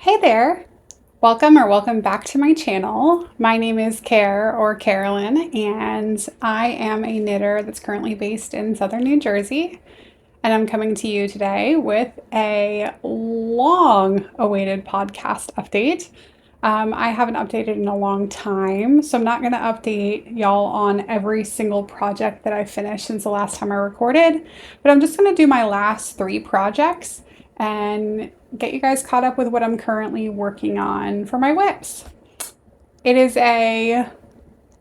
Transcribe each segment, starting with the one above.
Hey there! Welcome back to my channel. My name is Carolyn, and I am a knitter that's currently based in southern New Jersey. And I'm coming to you today with a long awaited podcast update. I haven't updated in a long time, so I'm not going to update y'all on every single project that I finished since the last time I recorded, but I'm just going to do my last 3 projects and get you guys caught up with what I'm currently working on for my whips. It is a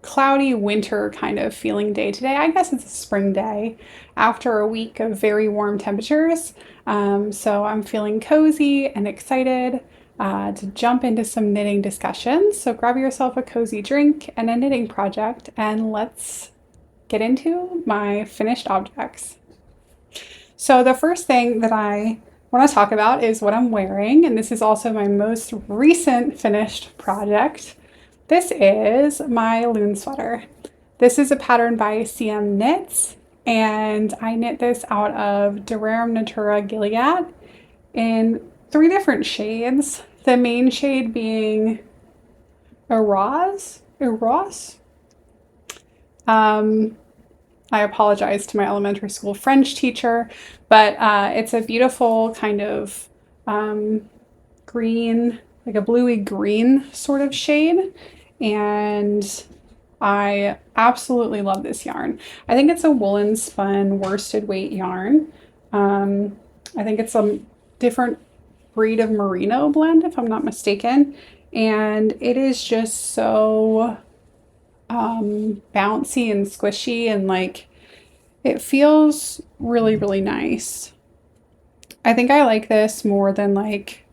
cloudy winter kind of feeling day today. I guess it's a spring day after a week of very warm temperatures. So I'm feeling cozy and excited to jump into some knitting discussions. So grab yourself a cozy drink and a knitting project, and let's get into my finished objects. So the first thing that I want to talk about is what I'm wearing, and this is also my most recent finished project. This is my Loon Sweater. This is a pattern by CM Knits, and I knit this out of Durarum Natura Gilead in 3 different shades. The main shade being Eros. I apologize to my elementary school French teacher, but it's a beautiful kind of green, like a bluey green sort of shade. And I absolutely love this yarn. I think it's a woolen spun worsted weight yarn. I think it's a different breed of merino blend, if I'm not mistaken. And it is just so bouncy and squishy, and like it feels really nice. I think I like this more than like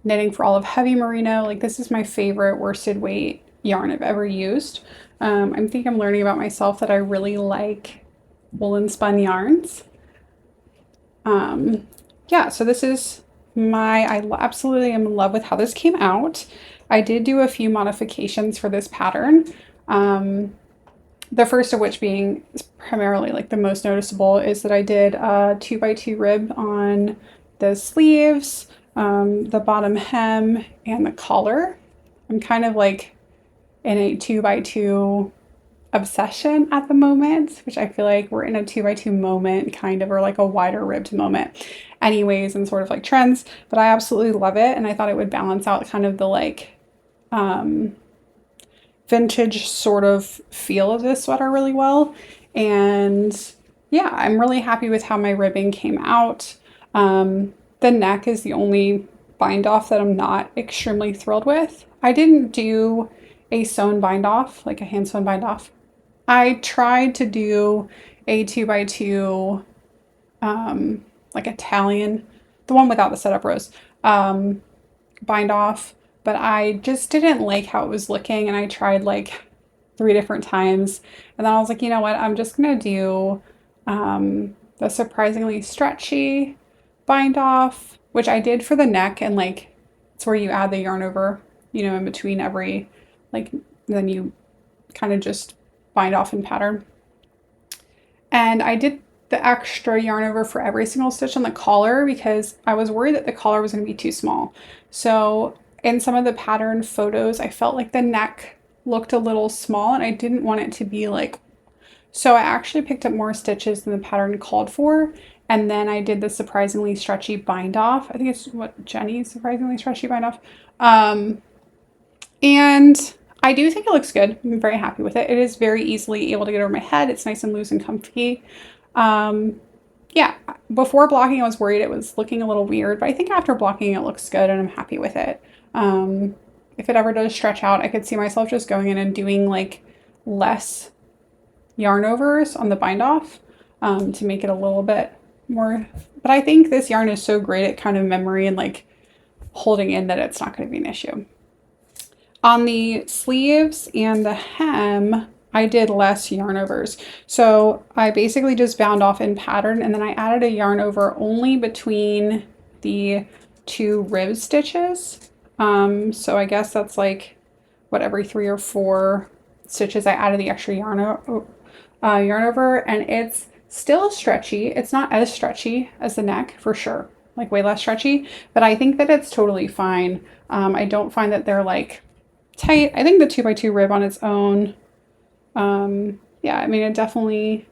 knitting for all of heavy merino. Like, this is my favorite worsted weight yarn I've ever used. I think I'm learning about myself that I really like woolen spun yarns. Yeah, so this is I absolutely am in love with how this came out. I did do a few modifications for this pattern. The first of which being primarily like the most noticeable is that I did a 2x2 rib on the sleeves, the bottom hem, and the collar. I'm kind of like in a 2x2 obsession at the moment, which I feel like we're in a 2x2 moment kind of, or like a wider ribbed moment anyways, and sort of like trends, but I absolutely love it. And I thought it would balance out kind of the like vintage sort of feel of this sweater really well. And yeah, I'm really happy with how my ribbing came out. The neck is the only bind off that I'm not extremely thrilled with. I didn't do a sewn bind off, like a hand sewn bind off. I tried to do a 2x2 like Italian, the one without the setup rows, bind off, but I just didn't like how it was looking, and I tried like 3 different times, and then I was like, you know what, I'm just gonna do the surprisingly stretchy bind off, which I did for the neck, and like it's where you add the yarn over, you know, in between every, like, then you kind of just bind off in pattern. And I did the extra yarn over for every single stitch on the collar because I was worried that the collar was going to be too small. So in some of the pattern photos, I felt like the neck looked a little small, and I didn't want it to be like, so I actually picked up more stitches than the pattern called for. And then I did the surprisingly stretchy bind off. I think it's what Jenny's surprisingly stretchy bind off. And I do think it looks good. I'm very happy with it. It is very easily able to get over my head. It's nice and loose and comfy. Yeah, before blocking, I was worried it was looking a little weird, but I think after blocking, it looks good, and I'm happy with it. If it ever does stretch out, I could see myself just going in and doing like less yarn overs on the bind off to make it a little bit more. But I think this yarn is so great at kind of memory and like holding in that it's not going to be an issue. On the sleeves and the hem, I did less yarn overs. So I basically just bound off in pattern, and then I added a yarn over only between the 2 rib stitches. So I guess that's like what, every 3 or 4 stitches I added the extra yarn over, and it's still stretchy. It's not as stretchy as the neck for sure. like way less stretchy, but I think that it's totally fine. I don't find that they're like tight. I think the 2x2 rib on its own, yeah, I mean, it definitely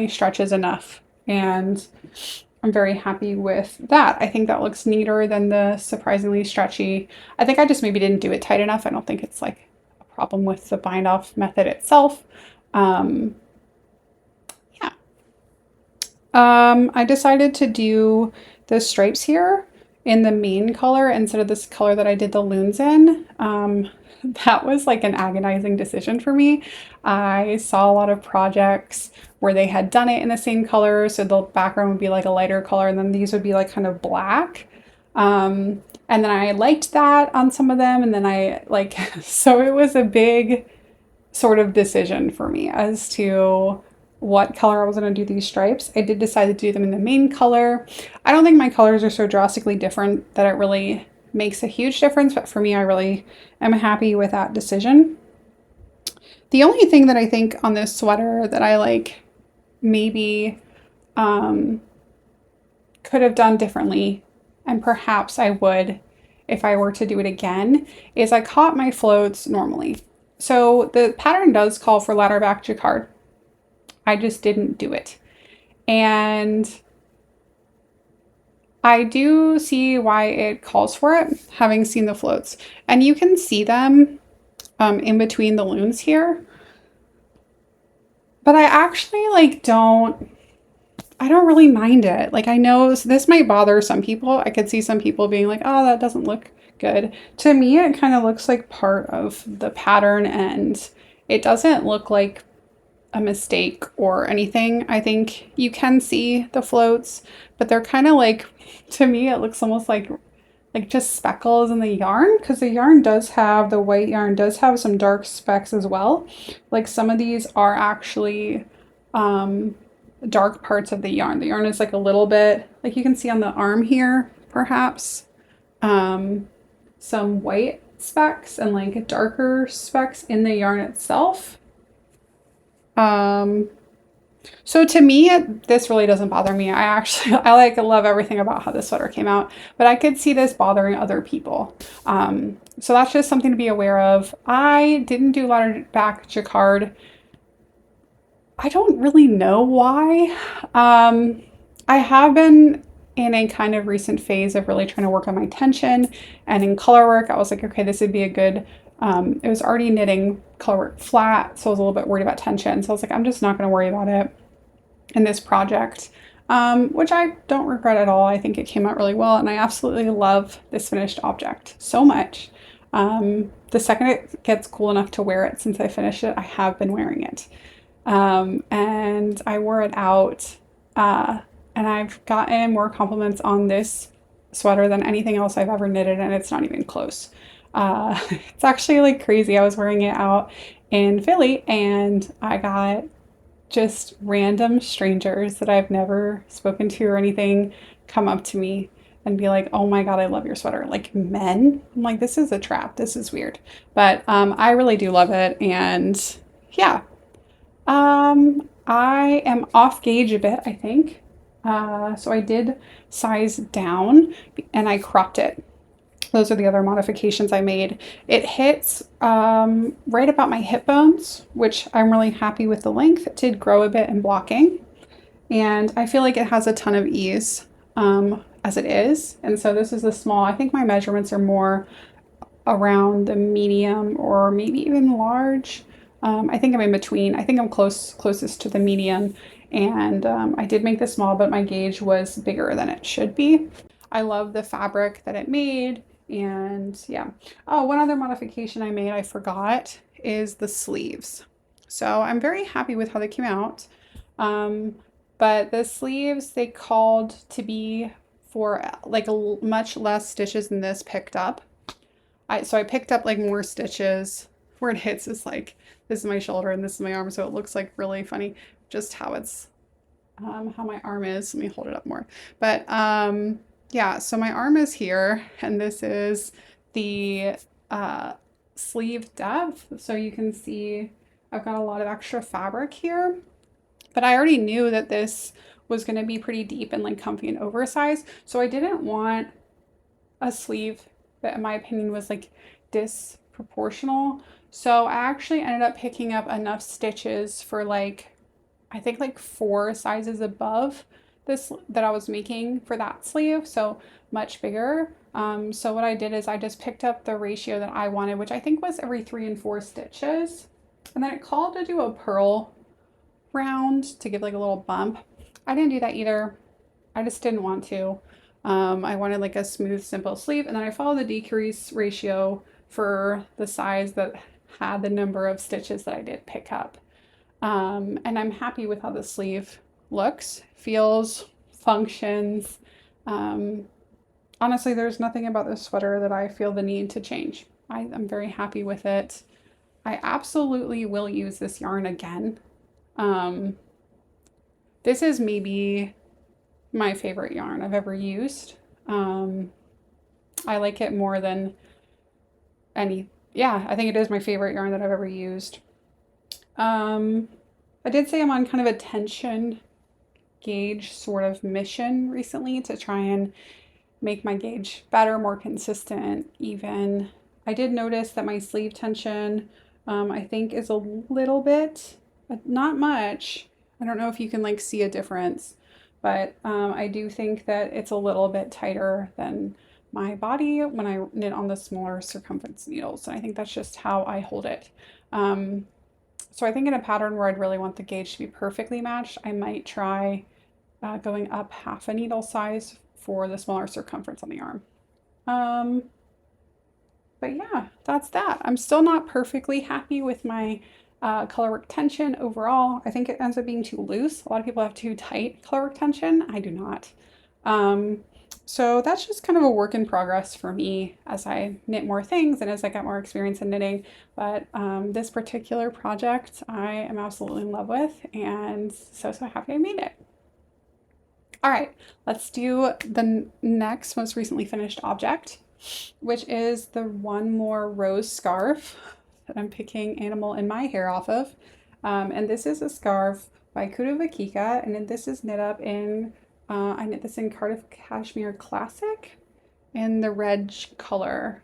stretches enough, and I'm very happy with that. I think that looks neater than the surprisingly stretchy. I think I just maybe didn't do it tight enough. I don't think it's like a problem with the bind off method itself. Yeah. I decided to do the stripes here in the main color instead of this color that I did the loons in. That was like an agonizing decision for me. I saw a lot of projects where they had done it in the same color, so the background would be like a lighter color, and then these would be like kind of black. And then I liked that on some of them, and then I like, so it was a big sort of decision for me as to what color I was going to do these stripes. I did decide to do them in the main color. I don't think my colors are so drastically different that it really makes a huge difference, but for me, I really am happy with that decision. The only thing that I think on this sweater that I like maybe could have done differently, and perhaps I would if I were to do it again, is I caught my floats normally. So the pattern does call for ladder back jacquard. I just didn't do it. And I do see why it calls for it, having seen the floats. And you can see them in between the loons here. But I actually like I don't really mind it. Like, I know this might bother some people. I could see some people being like, oh, that doesn't look good. To me, it kind of looks like part of the pattern, and it doesn't look like a mistake or anything. I think you can see the floats, but they're kind of like, to me, it looks almost like just speckles in the yarn, because the yarn does have, the white yarn does have some dark specks as well. Like, some of these are actually dark parts of the yarn. The yarn is like a little bit, like you can see on the arm here, perhaps, some white specks and like darker specks in the yarn itself. So to me, this really doesn't bother me. I like love everything about how this sweater came out, but I could see this bothering other people. So that's just something to be aware of. I didn't do ladder back jacquard. I don't really know why. I have been in a kind of recent phase of really trying to work on my tension, and in color work, I was like, okay, this would be a good, it was already knitting color work flat, so I was a little bit worried about tension. So I was like, I'm just not going to worry about it in this project, which I don't regret at all. I think it came out really well, and I absolutely love this finished object so much. The second it gets cool enough to wear it, since I finished it, I have been wearing it. And I wore it out, and I've gotten more compliments on this sweater than anything else I've ever knitted, and it's not even close. It's actually like crazy. I was wearing it out in Philly, and I got just random strangers that I've never spoken to or anything come up to me and be like, oh my God, I love your sweater. Like, men. I'm like, this is a trap. This is weird. But I really do love it. And yeah. I am off gauge a bit, I think. So I did size down and I cropped it. Those are the other modifications I made. It hits right about my hip bones, which I'm really happy with the length. It did grow a bit in blocking, and I feel like it has a ton of ease as it is. And so this is a small, I think my measurements are more around the medium or maybe even large. I think I'm in between. I think I'm closest to the medium, and I did make this small, but my gauge was bigger than it should be. I love the fabric that it made, and yeah. Oh, one other modification I made, I forgot, is the sleeves. So I'm very happy with how they came out. But the sleeves, they called to be for like much less stitches than this picked up. So I picked up like more stitches. Where it hits is like, this is my shoulder and this is my arm, so it looks like really funny just how it's how my arm is. Let me hold it up more. But yeah, so my arm is here, and this is the sleeve depth. So you can see I've got a lot of extra fabric here, but I already knew that this was going to be pretty deep and like comfy and oversized. So I didn't want a sleeve that in my opinion was like disproportional. So I actually ended up picking up enough stitches for like, I think like 4 sizes above this that I was making for that sleeve. So much bigger. So what I did is I just picked up the ratio that I wanted, which I think was every 3 and 4 stitches. And then it called to do a purl round to give like a little bump. I didn't do that either. I just didn't want to. I wanted like a smooth, simple sleeve. And then I followed the decrease ratio for the size that had the number of stitches that I did pick up. And I'm happy with how the sleeve looks, feels, functions. Honestly, there's nothing about this sweater that I feel the need to change. I'm very happy with it. I absolutely will use this yarn again. This is maybe my favorite yarn I've ever used. I like it more than I think it is my favorite yarn that I've ever used. I did say I'm on kind of a tension gauge sort of mission recently to try and make my gauge better, more consistent, even. I did notice that my sleeve tension, I think is a little bit, not much. I don't know if you can like see a difference, but I do think that it's a little bit tighter than my body when I knit on the smaller circumference needles. And I think that's just how I hold it. So I think in a pattern where I'd really want the gauge to be perfectly matched, I might try going up half a needle size for the smaller circumference on the arm. But yeah, that's that. I'm still not perfectly happy with my colorwork tension overall. I think it ends up being too loose. A lot of people have too tight colorwork tension. I do not. So that's just kind of a work in progress for me as I knit more things and as I get more experience in knitting. But this particular project I am absolutely in love with, and so happy I made it. All right, let's do the next most recently finished object, which is the One More Rose scarf that I'm picking Animal in My Hair off of. And this is a scarf by Kudo Vakika, and this is knit up in, I knit this in Cardiff Cashmere Classic in the red color.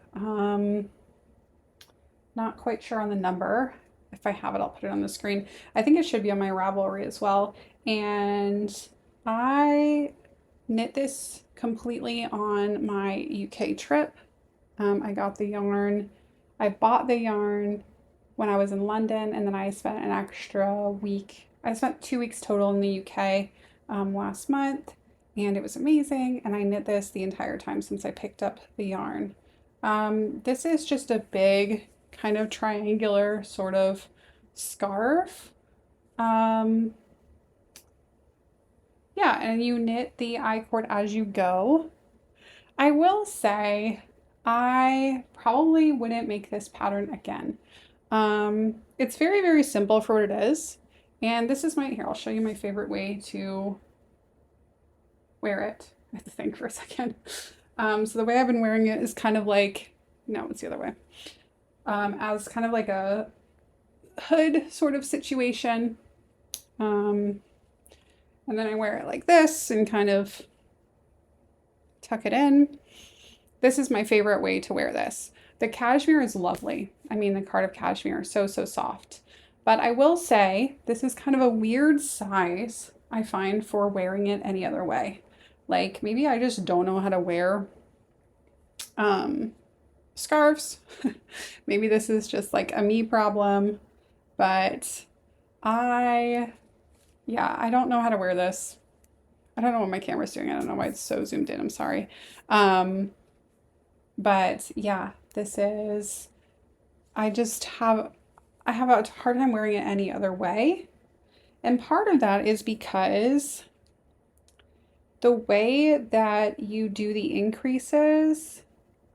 Not quite sure on the number. If I have it, I'll put it on the screen. I think it should be on my Ravelry as well. And I knit this completely on my UK trip. I got the yarn. I bought the yarn when I was in London, and then I spent an extra week. I spent 2 weeks total in the UK last month, and it was amazing. And I knit this the entire time since I picked up the yarn. This is just a big kind of triangular sort of scarf. Yeah, and you knit the I-cord as you go. I will say I probably wouldn't make this pattern again. It's very, very simple for what it is. And this is here, I'll show you my favorite way to wear it. I have to think for a second. So the way I've been wearing it is kind of like, no, it's the other way. As kind of like a hood sort of situation. And then I wear it like this and kind of tuck it in. This is my favorite way to wear this. The cashmere is lovely. I mean, the Cardiff cashmere is so soft. But I will say this is kind of a weird size, I find, for wearing it any other way. Like maybe I just don't know how to wear scarves. Maybe this is just like a me problem, but I don't know how to wear this. I don't know what my camera's doing. I don't know why it's so zoomed in. I'm sorry. But yeah, this is, I have a hard time wearing it any other way. And part of that is because the way that you do the increases,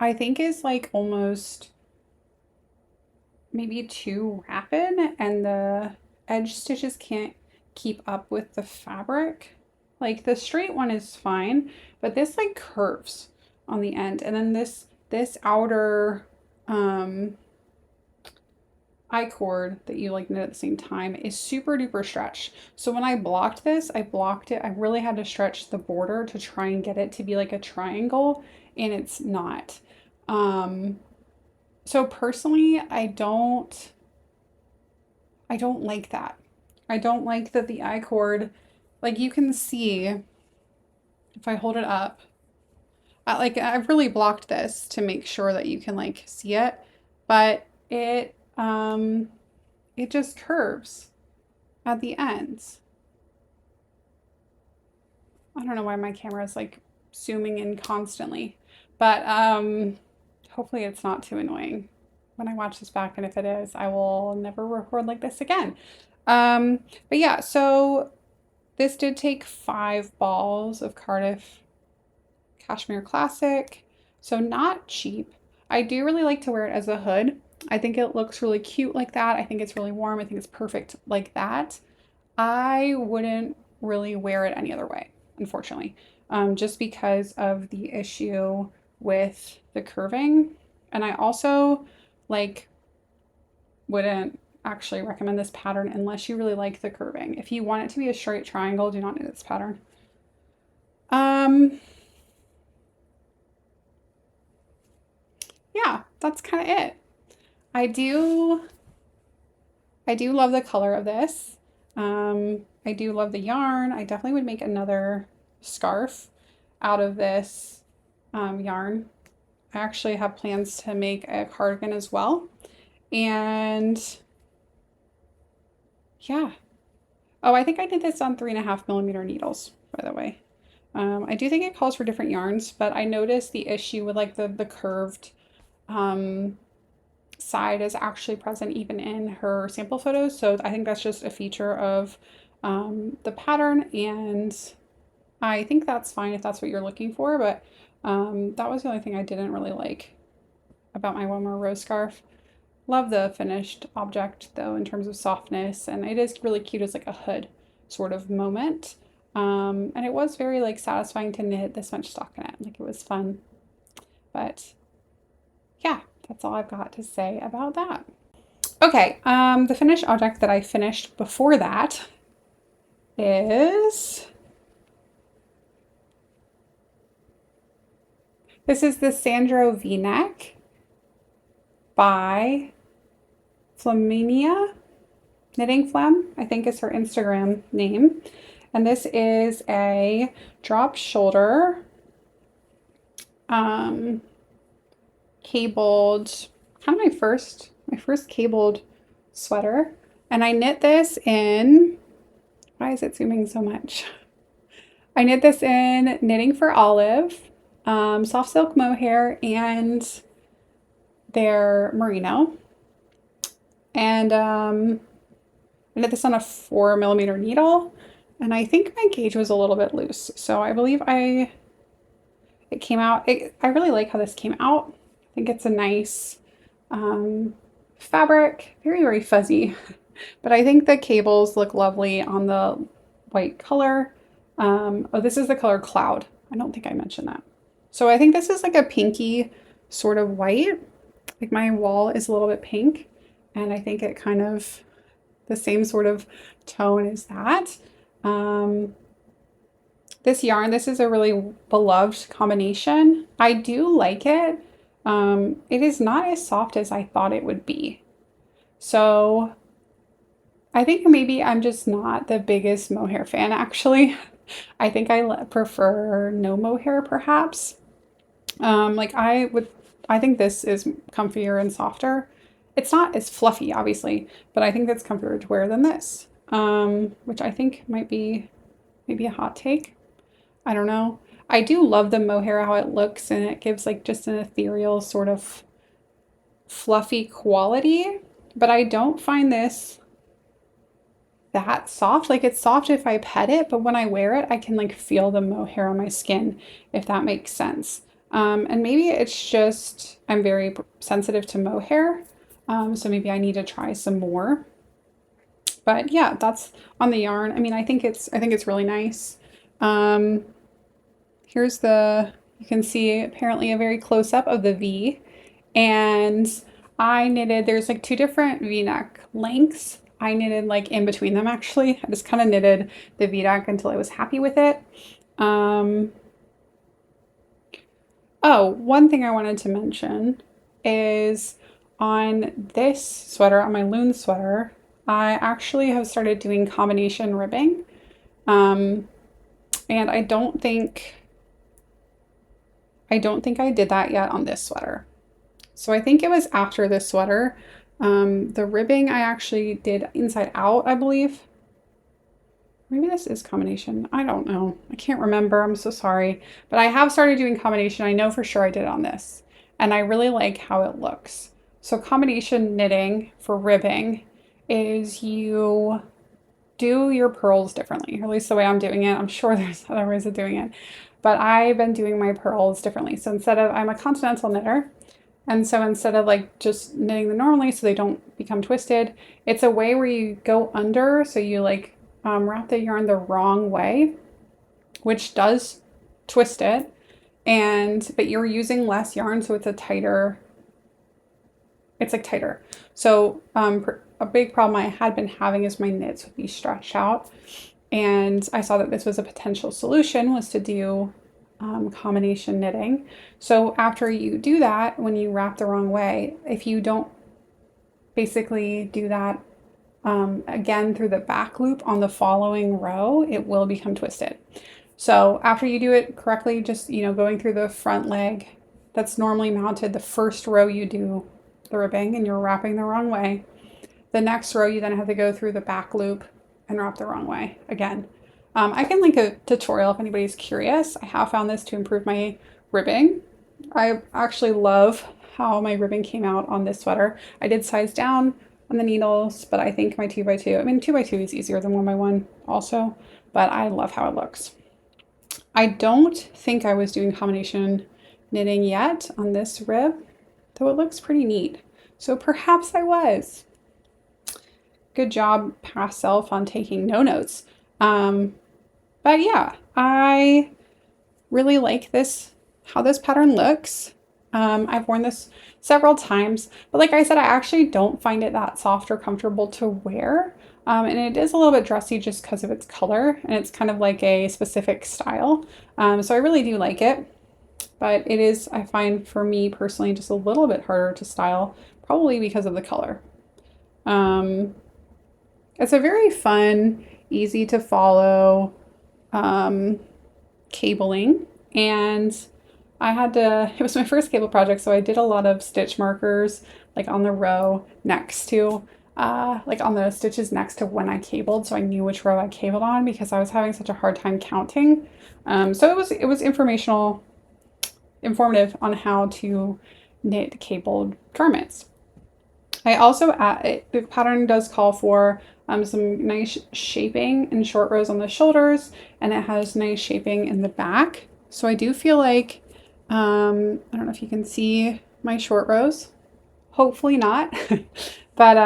I think is like almost maybe too rapid, and the edge stitches can't keep up with the fabric. Like the straight one is fine, but this like curves on the end, and then this outer I-cord that you like knit at the same time is super duper stretched. So when I blocked this, I blocked it. I really had to stretch the border to try and get it to be like a triangle, and it's not. So personally, I don't like that. I don't like that the I-cord, like you can see if I hold it up, I've really blocked this to make sure that you can like see it, but it just curves at the ends. I don't know why my camera is like zooming in constantly, but hopefully it's not too annoying when I watch this back, and if it is, I will never record like this again. But yeah, so this did take 5 balls of Cardiff Cashmere Classic, so not cheap. I do really like to wear it as a hood. I think it looks really cute like that. I think it's really warm. I think it's perfect like that. I wouldn't really wear it any other way, unfortunately, just because of the issue with the curving. And I also like wouldn't actually recommend this pattern unless you really like the curving. If you want it to be a straight triangle, do not knit this pattern. Yeah, that's kind of it. I do love the color of this. I do love the yarn. I definitely would make another scarf out of this yarn. I actually have plans to make a cardigan as well. And yeah. Oh, I think I did this on 3.5mm needles, by the way. I do think it calls for different yarns, but I noticed the issue with like the curved side is actually present even in her sample photos. So I think that's just a feature of the pattern, and I think that's fine if that's what you're looking for, but that was the only thing I didn't really like about my One More Rose scarf. Love the finished object though in terms of softness, and it is really cute as like a hood sort of moment. And it was very like satisfying to knit this much stock in it. Like it was fun. But yeah, that's all I've got to say about that. Okay, the finished object that I finished before that is this is the Sandro V-Neck by Flaminia Knitting Phlegm, I think is her Instagram name. And this is a drop shoulder cabled, kind of my first cabled sweater. And I knit this in, why is it zooming so much? I knit this in Knitting for Olive, soft silk mohair, and their merino. And I knit this on a 4mm needle, and I think my gauge was a little bit loose. So I believe it came out, I really like how this came out. I think it's a nice fabric, very, very fuzzy, but I think the cables look lovely on the white color. Oh, this is the color Cloud. I don't think I mentioned that. So I think this is like a pinky sort of white. Like my wall is a little bit pink, and I think it kind of the same sort of tone as that. This yarn, this is a really beloved combination. I do like it. It is not as soft as I thought it would be. So I think maybe I'm just not the biggest mohair fan, actually. I think I prefer no mohair, perhaps. I think this is comfier and softer. It's not as fluffy, obviously, but I think that's comfier to wear than this, which I think might be maybe a hot take. I don't know. I do love the mohair, how it looks, and it gives like just an ethereal sort of fluffy quality, but I don't find this that soft. Like it's soft if I pet it, but when I wear it, I can like feel the mohair on my skin, if that makes sense. And maybe it's just I'm very sensitive to mohair, so maybe I need to try some more. But yeah, that's on the yarn. I mean, I think it's really nice. Here's you can see apparently a very close up of the V, and I knitted, there's like two different V-neck lengths. I knitted like in between them actually. I just kind of knitted the V-neck until I was happy with it. Oh, one thing I wanted to mention is on this sweater, on my Loon sweater, I actually have started doing combination ribbing. And I don't think I did that yet on this sweater. So I think it was after this sweater. The ribbing I actually did inside out, I believe. Maybe this is combination. I don't know. I can't remember. I'm so sorry. But I have started doing combination. I know for sure I did it on this. And I really like how it looks. So combination knitting for ribbing is you do your purls differently, or at least the way I'm doing it. I'm sure there's other ways of doing it. But I've been doing my purls differently. So instead of, I'm a continental knitter. And so instead of like just knitting them normally so they don't become twisted, it's a way where you go under. So you like wrap the yarn the wrong way, which does twist it, but you're using less yarn, so it's a tighter, it's like tighter. So a big problem I had been having is my knits would be stretched out, and I saw that this was a potential solution, was to do combination knitting. So after you do that, when you wrap the wrong way, if you don't basically do that again through the back loop on the following row, it will become twisted. So after you do it correctly, just, you know, going through the front leg that's normally mounted, the first row you do the ribbing and you're wrapping the wrong way. The next row you then have to go through the back loop and wrap the wrong way again. I can link a tutorial if anybody's curious. I have found this to improve my ribbing. I actually love how my ribbing came out on this sweater. I did size down on the needles, but I think my 2x2, I mean 2x2 is easier than 1x1 also, but I love how it looks. I don't think I was doing combination knitting yet on this rib, though it looks pretty neat. So perhaps I was. Good job, past self, on taking no notes. But yeah, I really like this, how this pattern looks. I've worn this several times, but like I said, I actually don't find it that soft or comfortable to wear. And it is a little bit dressy just because of its color, and it's kind of like a specific style. So I really do like it, but it is, I find for me personally, just a little bit harder to style, probably because of the color. It's a very fun, easy to follow cabling, and I had to, it was my first cable project, so I did a lot of stitch markers like on the row next to, like on the stitches next to when I cabled, so I knew which row I cabled on because I was having such a hard time counting. So it was informative on how to knit cabled garments. I also, the pattern does call for some nice shaping in short rows on the shoulders, and it has nice shaping in the back. So I do feel like, I don't know if you can see my short rows, hopefully not, but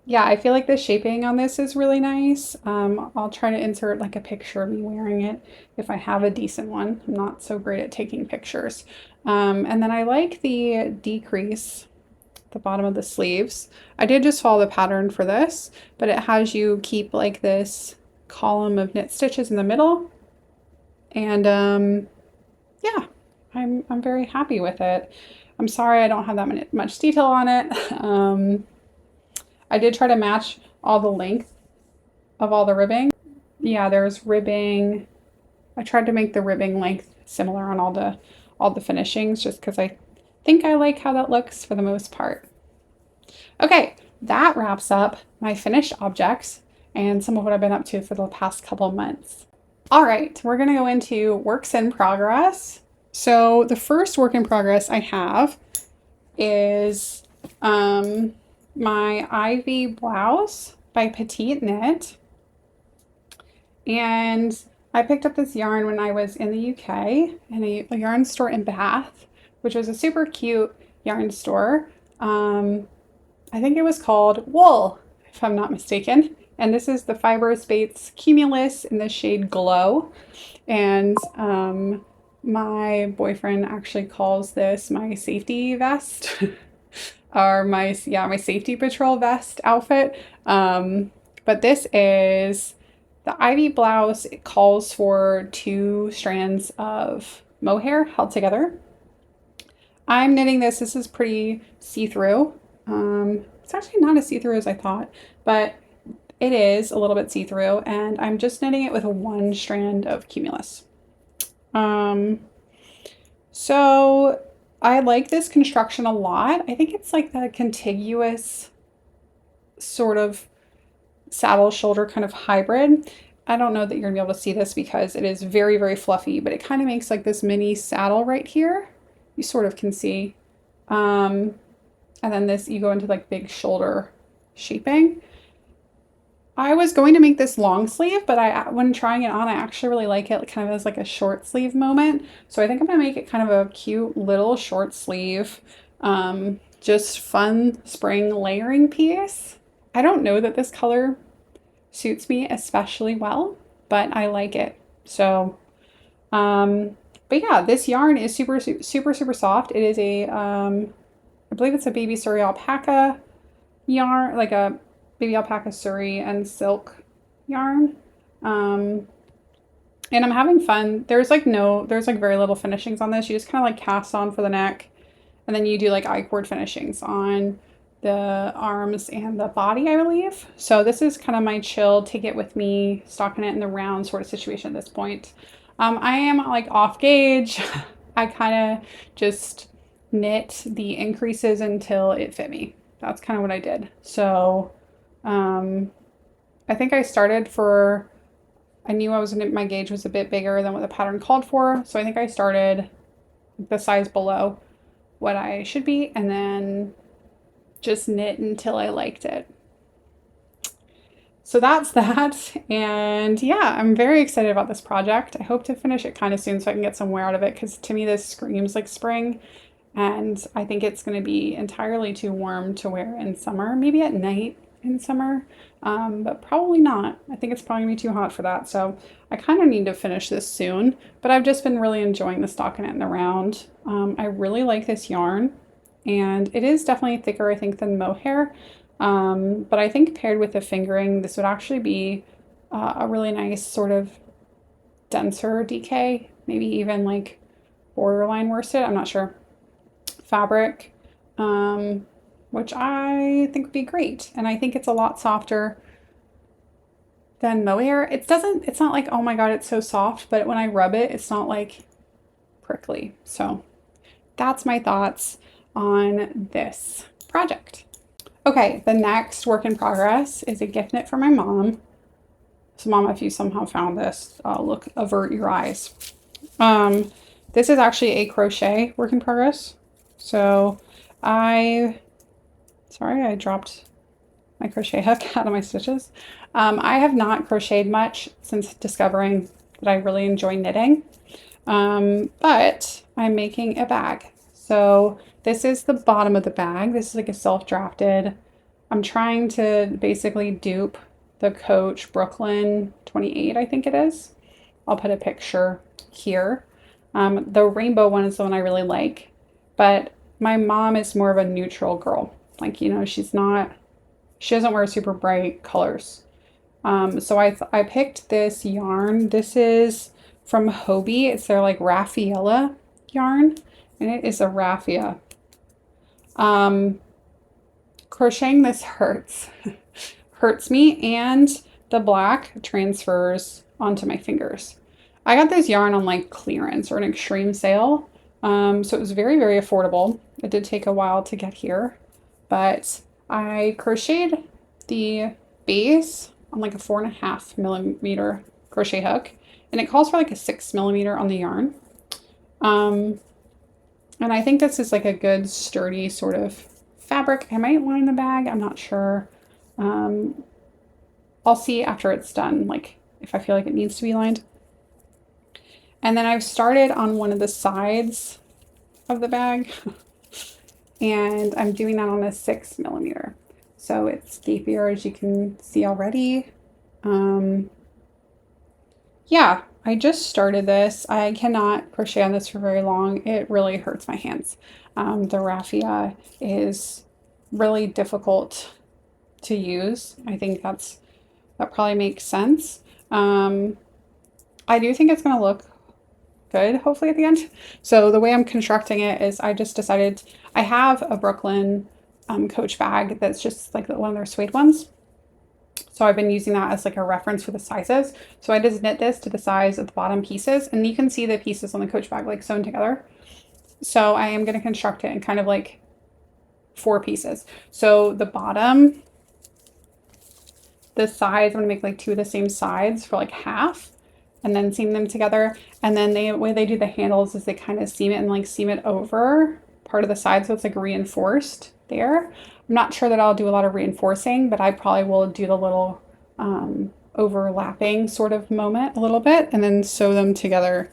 yeah, I feel like the shaping on this is really nice. I'll try to insert like a picture of me wearing it if I have a decent one. I'm not so great at taking pictures. And then I like the decrease at the bottom of the sleeves. I did just follow the pattern for this, but it has you keep like this column of knit stitches in the middle. And yeah, I'm very happy with it. I'm sorry I don't have that much detail on it. I did try to match all the length of all the ribbing. Yeah, there's ribbing. I tried to make the ribbing length similar on all the finishings, just because I think I like how that looks for the most part. Okay, that wraps up my finished objects and some of what I've been up to for the past couple months. All right, we're gonna go into works in progress. So the first work in progress I have is my Ivy blouse by Petite Knit. And I picked up this yarn when I was in the UK in a yarn store in Bath, which was a super cute yarn store. I think it was called Wool, if I'm not mistaken. And this is the Fibers Bates Cumulus in the shade Glow. And my boyfriend actually calls this my safety vest. or my safety patrol vest outfit. But this is the Ivy blouse. It calls for 2 strands of mohair held together. I'm knitting this. This is pretty see-through. It's actually not as see-through as I thought, but it is a little bit see-through, and I'm just knitting it with 1 strand of cumulus. So I like this construction a lot. I think it's like the contiguous sort of saddle shoulder kind of hybrid. I don't know that you're gonna be able to see this because it is very, very fluffy, but it kind of makes like this mini saddle right here. You sort of can see. And then this, you go into like big shoulder shaping. I was going to make this long sleeve, but when trying it on, I actually really like it kind of as like a short sleeve moment. So I think I'm gonna make it kind of a cute little short sleeve, just fun spring layering piece. I don't know that this color suits me especially well, but I like it. So, but yeah, this yarn is super, super, super soft. It is I believe it's a baby Surrey alpaca yarn, like a baby alpaca Surrey and silk yarn. And I'm having fun. There's like very little finishings on this. You just kind of like cast on for the neck, and then you do like I-cord finishings on the arms and the body, I believe. So this is kind of my chill, take it with me, stockinette in the round sort of situation at this point. I am like off gauge. I kind of just knit the increases until it fit me. That's kind of what I did. So I think I started I knew my gauge was a bit bigger than what the pattern called for. So I think I started the size below what I should be, and then just knit until I liked it. So that's that. And yeah, I'm very excited about this project. I hope to finish it kind of soon so I can get some wear out of it, because to me this screams like spring. And I think it's going to be entirely too warm to wear in summer, maybe at night in summer, but probably not. I think it's probably going to be too hot for that. So I kind of need to finish this soon, but I've just been really enjoying the stockinette in the round. I really like this yarn, and it is definitely thicker, I think, than mohair. But I think paired with the fingering, this would actually be a really nice sort of denser DK, maybe even like borderline worsted. I'm not sure. Fabric, which I think would be great. And I think it's a lot softer than mohair. It's not like, oh my God, it's so soft, but when I rub it, it's not like prickly. So that's my thoughts on this project. Okay, the next work in progress is a gift knit for my mom. So Mom, if you somehow found this, avert your eyes. This is actually a crochet work in progress. So sorry, I dropped my crochet hook out of my stitches. I have not crocheted much since discovering that I really enjoy knitting, but I'm making a bag. So this is the bottom of the bag. This is like a self-drafted. I'm trying to basically dupe the Coach Brooklyn 28, I think it is. I'll put a picture here. The rainbow one is the one I really like, but my mom is more of a neutral girl. Like, you know, she doesn't wear super bright colors. So I picked this yarn. This is from Hobie. It's their like Raffaella yarn, and it is a raffia. Crocheting this hurts. Hurts me, and the black transfers onto my fingers. I got this yarn on like clearance or an extreme sale. So it was very, very affordable. It did take a while to get here, but I crocheted the base on like a 4.5mm crochet hook, and it calls for like a 6mm on the yarn. And I think this is like a good sturdy sort of fabric. I might line the bag, I'm not sure. I'll see after it's done, like if I feel like it needs to be lined. And then I've started on one of the sides of the bag and I'm doing that on a 6mm. So it's gapier, as you can see already. Yeah, I just started this. I cannot crochet on this for very long. It really hurts my hands. The raffia is really difficult to use. I think that probably makes sense. I do think it's going to look good, hopefully, at the end. So the way I'm constructing it is I just decided I have a Brooklyn Coach bag that's just like one of their suede ones. So I've been using that as like a reference for the sizes. So I just knit this to the size of the bottom pieces, and you can see the pieces on the Coach bag like sewn together. So I am going to construct it in kind of like 4 pieces. So the bottom, the sides, I'm going to make like 2 of the same sides for like half, and then seam them together. And then the way they do the handles is they kind of seam it and like seam it over part of the side, so it's like reinforced there. I'm not sure that I'll do a lot of reinforcing, but I probably will do the little overlapping sort of moment a little bit and then sew them together.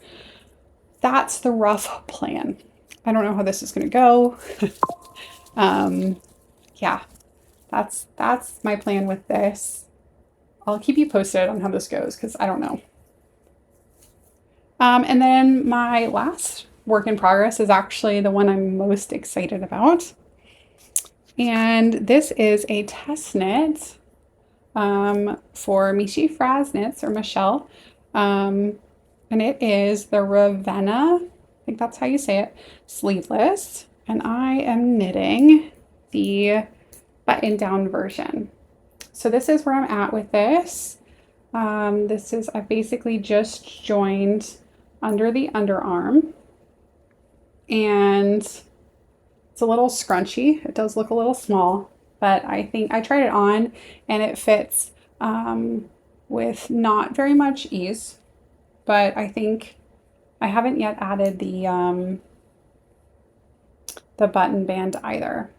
That's the rough plan. I don't know how this is going to go. Yeah, that's my plan with this. I'll keep you posted on how this goes because I don't know. And then my last work in progress is actually the one I'm most excited about. And this is a test knit for Michi Fraz Knits, or Michelle. And it is the Ravenna, I think that's how you say it, sleeveless. And I am knitting the button down version. So this is where I'm at with this. I basically just joined under the underarm, and it's a little scrunchy. It does look a little small, but I think I tried it on and it fits with not very much ease, but I think I haven't yet added the button band either.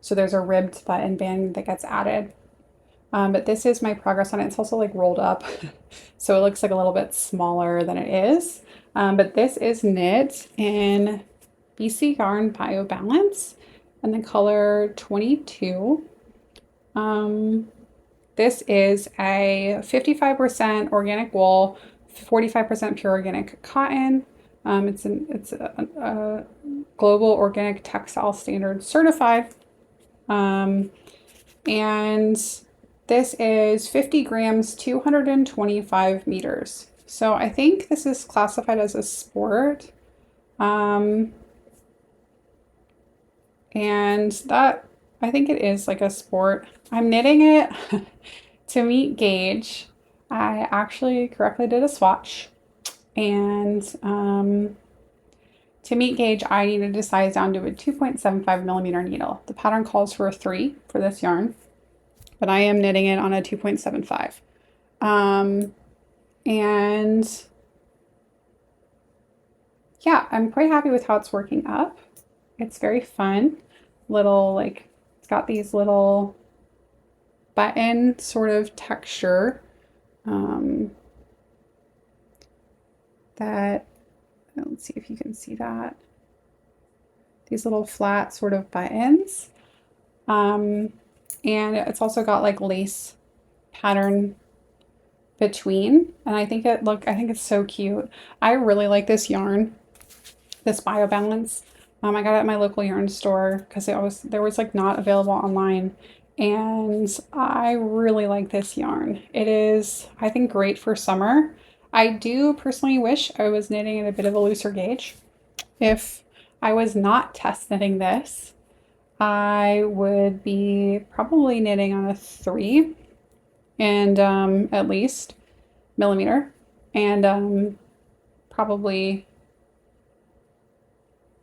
So there's a ribbed button band that gets added. But this is my progress on it. It's also like rolled up, so it looks like a little bit smaller than it is. But this is knit in BC Yarn Bio Balance and the color 22. This is a 55% organic wool, 45% pure organic cotton. It's a Global Organic Textile Standard certified. And this is 50 grams, 225 meters. So I think this is classified as a sport. And that, I think it is like a sport. I'm knitting it to meet gauge. I actually correctly did a swatch. And to meet gauge, I needed to size down to a 2.75 millimeter needle. The pattern calls for a 3 for this yarn, but I am knitting it on a 2.75. And yeah, I'm quite happy with how it's working up. It's very fun. It's got these little button sort of texture that, let's see if you can see that. These little flat sort of buttons. And it's also got like lace pattern between, and I think it's so cute. I really like this yarn, this Bio Balance. I got it at my local yarn store because there was like not available online, and I really like this yarn. It is, I think, great for summer. I do personally wish I was knitting at a bit of a looser gauge. If I was not test knitting this, I would be probably knitting on a 3 and at least millimeter, and probably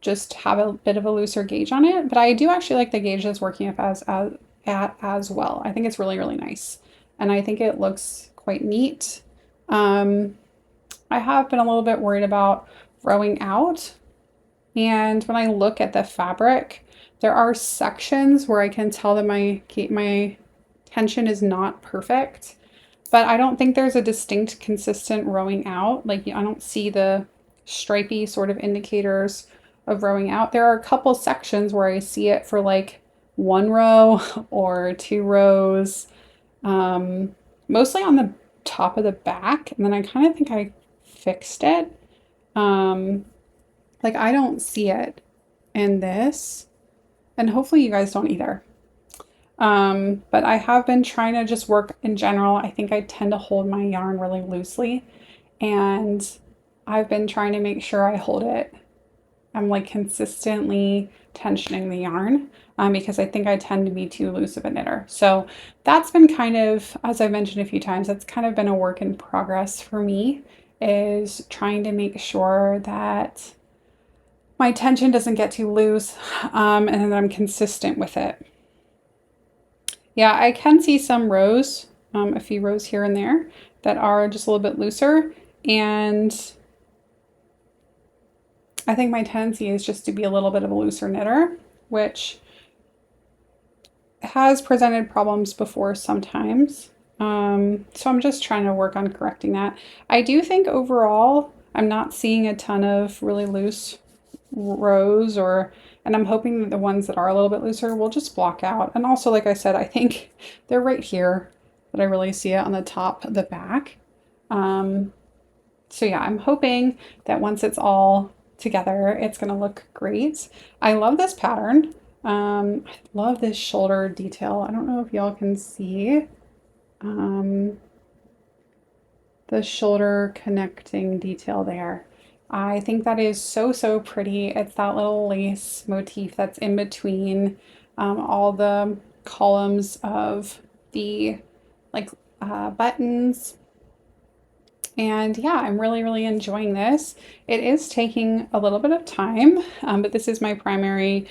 just have a bit of a looser gauge on it. But I do actually like the gauge that's working at as well. I think it's really, really nice, and I think it looks quite neat. I have been a little bit worried about rowing out, and when I look at the fabric, there are sections where I can tell that my tension is not perfect, but I don't think there's a distinct, consistent rowing out. Like, I don't see the stripy sort of indicators of rowing out. There are a couple sections where I see it for like 1 row or 2 rows, mostly on the top of the back, and then I kind of think I fixed it. Like, I don't see it in this. and hopefully you guys don't either. But I have been trying to just work in general. I think I tend to hold my yarn really loosely, and I've been trying to make sure I hold it. I'm like consistently tensioning the yarn because I think I tend to be too loose of a knitter. So that's been kind of, as I've mentioned a few times, that's kind of been a work in progress for me, is trying to make sure that my tension doesn't get too loose and that I'm consistent with it. Yeah, I can see some rows, a few rows here and there that are just a little bit looser, and I think my tendency is just to be a little bit of a looser knitter, which has presented problems before sometimes. So I'm just trying to work on correcting that. I do think overall I'm not seeing a ton of really loose rows, and I'm hoping that the ones that are a little bit looser will just block out. And also, like I said, I think they're right here that I really see it on the top of the back. So yeah, I'm hoping that once it's all together, it's gonna look great. I love this pattern. I love this shoulder detail. I don't know if y'all can see the shoulder connecting detail there. I think that is so, so pretty. It's that little lace motif that's in between all the columns of the buttons. And yeah, I'm really, really enjoying this. It is taking a little bit of time, but this is my primary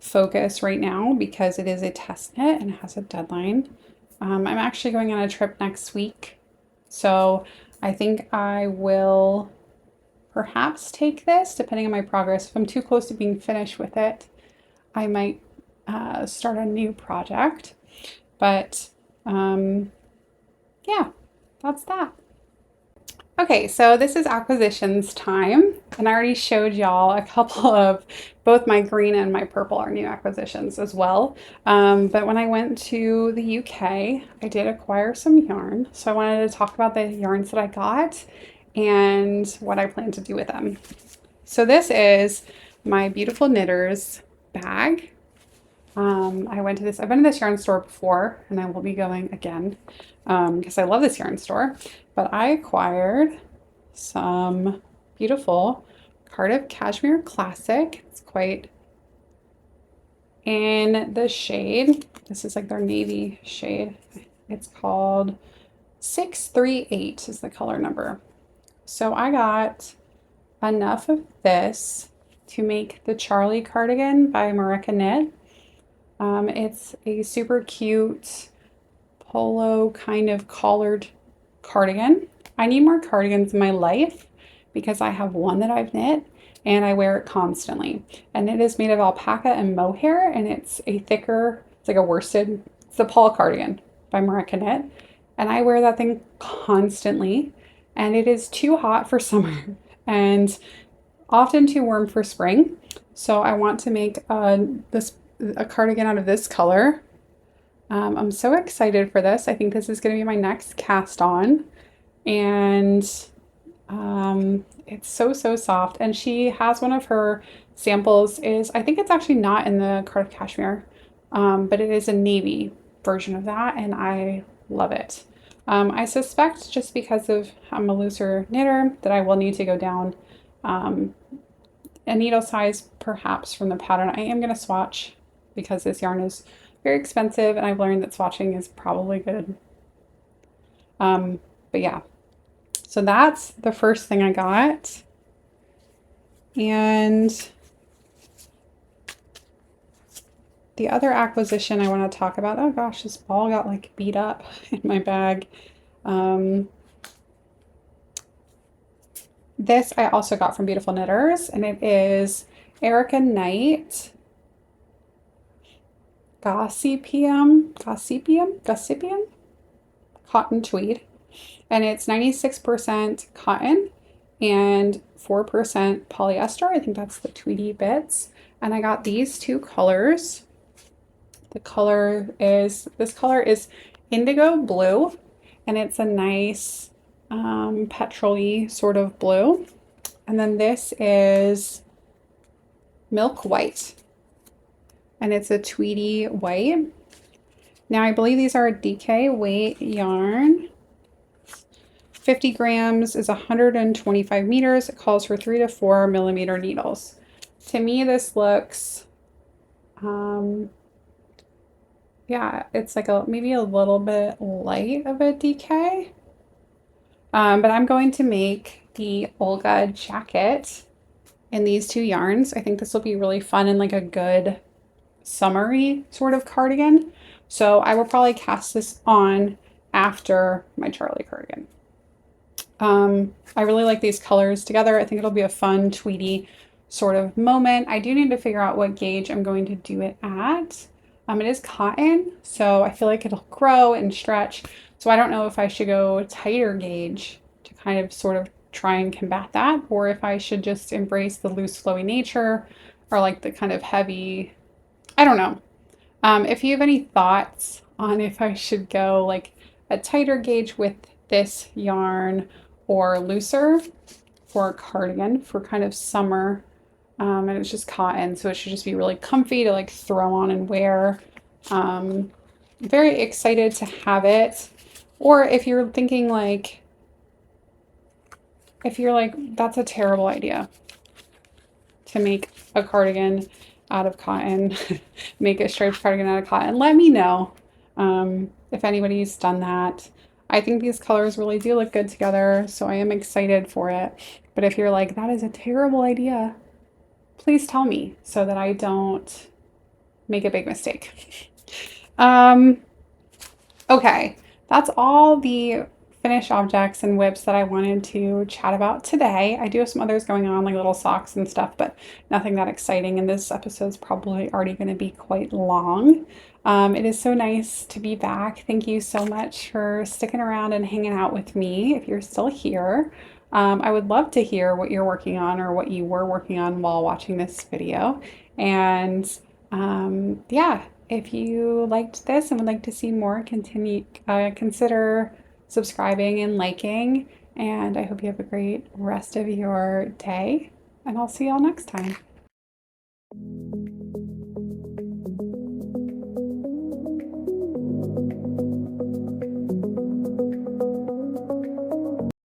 focus right now because it is a test knit and it has a deadline. I'm actually going on a trip next week, so I think I will perhaps take this, depending on my progress. If I'm too close to being finished with it, I might start a new project. But yeah, that's that. Okay, so this is acquisitions time, and I already showed y'all a couple of both my green and my purple are new acquisitions as well. But when I went to the UK, I did acquire some yarn. So I wanted to talk about the yarns that I got and what I plan to do with them. So this is my Beautiful Knitters bag. I've been to this yarn store before, and I will be going again because I love this yarn store. But I acquired some beautiful Cardiff Cashmere Classic. It's quite in the shade. This is like their navy shade. It's called 638 is the color number. So I got enough of this to make the Charlie cardigan by Marika Knit. It's a super cute polo kind of collared cardigan. I need more cardigans in my life because I have one that I've knit and I wear it constantly. And it is made of alpaca and mohair, and it's a thicker, it's like a worsted, it's the Paul cardigan by Marika Knit. And I wear that thing constantly, and it is too hot for summer and often too warm for spring. So I want to make a cardigan out of this color. I'm so excited for this. I think this is going to be my next cast on, and it's so, so soft. And she has one of her samples I think it's actually not in the Cardiff Cashmere, but it is a navy version of that, and I love it. I suspect just because I'm a looser knitter that I will need to go down a needle size perhaps from the pattern. I am going to swatch because this yarn is very expensive, and I've learned that swatching is probably good. But yeah, so that's the first thing I got. And the other acquisition I want to talk about, oh gosh, this ball got like beat up in my bag. This I also got from Beautiful Knitters, and it is Erica Knight Gossypium cotton tweed, and it's 96% cotton and 4% polyester. I think that's the tweedy bits. And I got these two colors. This color is indigo blue, and it's a nice petrol-y sort of blue. And then this is milk white. and it's a tweedy white. Now I believe these are a DK weight yarn. 50 grams is 125 meters. It calls for 3 to 4 millimeter needles. To me, this looks, yeah, it's like maybe a little bit light of a DK. But I'm going to make the Olga jacket in these two yarns. I think this will be really fun and like a good summery sort of cardigan. So I will probably cast this on after my Charlie cardigan. I really like these colors together. I think it'll be a fun tweedy sort of moment. I do need to figure out what gauge I'm going to do it at. It is cotton, so I feel like it'll grow and stretch. So I don't know if I should go tighter gauge to kind of sort of try and combat that, or if I should just embrace the loose flowy nature or like the kind of heavy, I don't know. If you have any thoughts on if I should go like a tighter gauge with this yarn or looser for a cardigan for kind of summer, and it's just cotton, so it should just be really comfy to like throw on and wear. Very excited to have it. Or if you're thinking like, if you're like, that's a terrible idea to make a cardigan out of cotton, make a striped cardigan out of cotton, let me know if anybody's done that. I think these colors really do look good together, so I am excited for it. But if you're like, that is a terrible idea, please tell me so that I don't make a big mistake. Okay, that's all the finished objects and whips that I wanted to chat about today. I do have some others going on, like little socks and stuff, but nothing that exciting, and this episode's probably already going to be quite long. It is so nice to be back. Thank you so much for sticking around and hanging out with me if you're still here. I would love to hear what you're working on or what you were working on while watching this video. And yeah, if you liked this and would like to see more, consider subscribing and liking. And I hope you have a great rest of your day. And I'll see y'all next time.